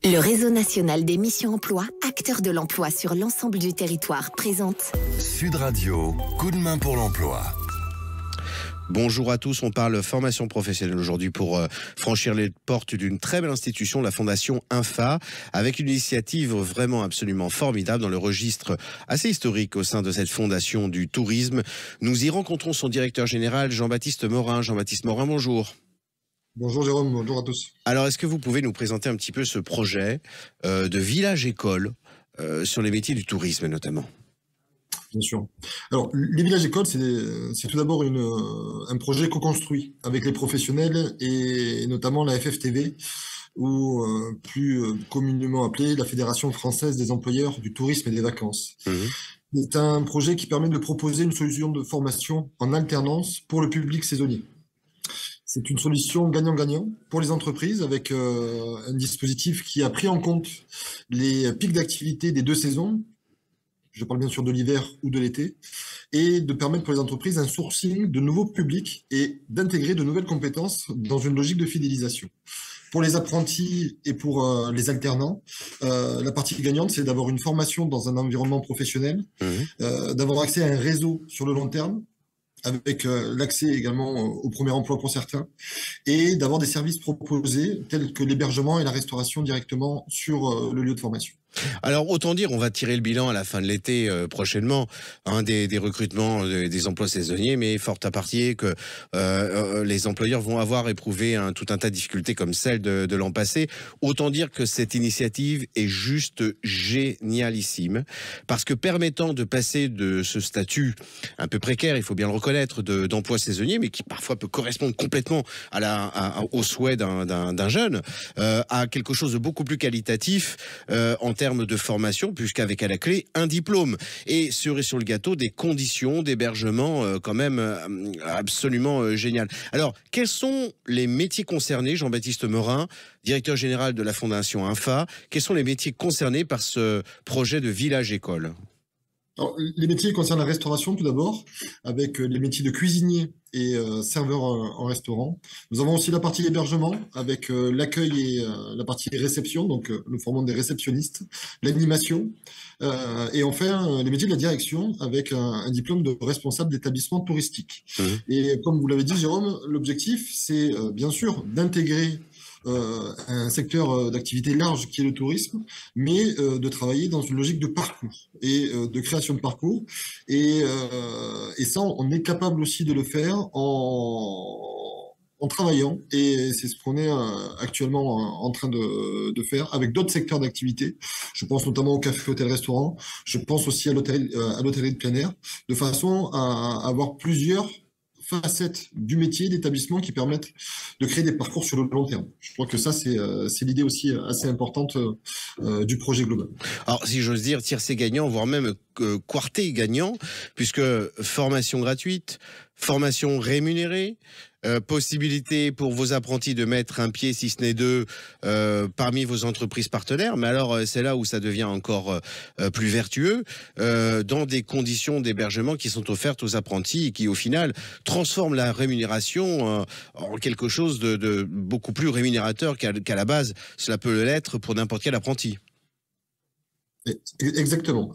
Le réseau national des missions emploi, acteur de l'emploi sur l'ensemble du territoire, présente Sud Radio, coup de main pour l'emploi. Bonjour à tous, on parle formation professionnelle aujourd'hui pour franchir les portes d'une très belle institution, la Fondation INFA, avec une initiative vraiment absolument formidable dans le registre assez historique au sein de cette fondation du tourisme. Nous y rencontrons son directeur général, Jean-Baptiste Morin. Jean-Baptiste Morin, bonjour. Bonjour Jérôme, bonjour à tous. Alors, est-ce que vous pouvez nous présenter un petit peu ce projet de village-école sur les métiers du tourisme notamment ? Bien sûr. Alors, les villages-écoles, c'est tout d'abord un projet co-construit avec les professionnels et notamment la FFTV, ou plus communément appelée la Fédération française des employeurs du tourisme et des vacances. C'est un projet qui permet de proposer une solution de formation en alternance pour le public saisonnier. C'est une solution gagnant-gagnant pour les entreprises avec un dispositif qui a pris en compte les pics d'activité des deux saisons, je parle bien sûr de l'hiver ou de l'été, et de permettre pour les entreprises un sourcing de nouveaux publics et d'intégrer de nouvelles compétences dans une logique de fidélisation. Pour les apprentis et pour les alternants, la partie gagnante, c'est d'avoir une formation dans un environnement professionnel, d'avoir accès à un réseau sur le long terme, avec l'accès également au premier emploi pour certains, et d'avoir des services proposés tels que l'hébergement et la restauration directement sur le lieu de formation. Alors, autant dire, on va tirer le bilan à la fin de l'été prochainement des recrutements des emplois saisonniers, mais fort à parier que les employeurs vont avoir éprouvé tout un tas de difficultés comme celle de l'an passé. Autant dire que cette initiative est juste génialissime, parce que permettant de passer de ce statut un peu précaire, il faut bien le reconnaître, d'emploi saisonnier, mais qui parfois peut correspondre complètement au souhait d'un jeune, à quelque chose de beaucoup plus qualitatif en termes de formation, puisqu'avec à la clé un diplôme et cerise sur le gâteau des conditions d'hébergement quand même absolument géniales. Alors, quels sont les métiers concernés, Jean-Baptiste Morin, directeur général de la Fondation INFA, quels sont les métiers concernés par ce projet de village-école ? Alors, les métiers concernent la restauration tout d'abord, avec les métiers de cuisinier et serveur en restaurant. Nous avons aussi la partie hébergement avec l'accueil et la partie réception, donc le format des réceptionnistes, l'animation, et enfin les métiers de la direction avec un diplôme de responsable d'établissement touristique. Et comme vous l'avez dit Jérôme, l'objectif c'est bien sûr d'intégrer un secteur d'activité large qui est le tourisme, mais de travailler dans une logique de parcours et de création de parcours. Et ça, on est capable aussi de le faire en travaillant, et c'est ce qu'on est actuellement en train de faire avec d'autres secteurs d'activité. Je pense notamment au café, hôtel, restaurant. Je pense aussi à l'hôtellerie de plein air, de façon à avoir plusieurs facettes du métier d'établissement qui permettent de créer des parcours sur le long terme. Je crois que ça, c'est l'idée aussi assez importante du projet global. Alors, si j'ose dire, tiercé gagnant, voire même quarté gagnant, puisque formation gratuite, formation rémunérée, possibilité pour vos apprentis de mettre un pied, si ce n'est deux, parmi vos entreprises partenaires. Mais alors, c'est là où ça devient encore plus vertueux, dans des conditions d'hébergement qui sont offertes aux apprentis et qui, au final, transforment la rémunération en quelque chose de beaucoup plus rémunérateur qu'à la base. Cela peut l'être pour n'importe quel apprenti. Exactement.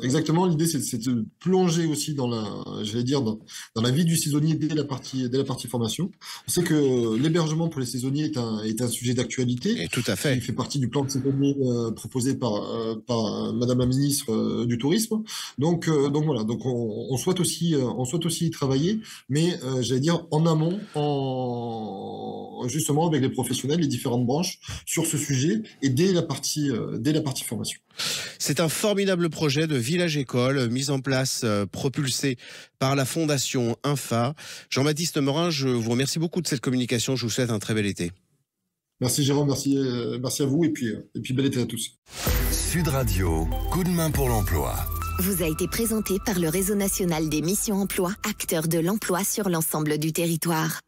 L'idée, c'est de plonger aussi dans la vie du saisonnier dès la partie formation. On sait que l'hébergement pour les saisonniers est un sujet d'actualité. Et tout à fait. Il fait partie du plan de saisonnier proposé par Madame la ministre du Tourisme. Donc voilà. Donc on souhaite aussi y travailler, mais j'allais dire en amont, justement avec les professionnels, les différentes branches sur ce sujet et dès la partie formation. C'est un formidable projet de village-école mis en place, propulsé par la Fondation INFA. Jean-Baptiste Morin, je vous remercie beaucoup de cette communication. Je vous souhaite un très bel été. Merci Jérôme, merci à vous et puis bel été à tous. Sud Radio, coup de main pour l'emploi. Vous a été présenté par le réseau national des missions emploi, acteur de l'emploi sur l'ensemble du territoire.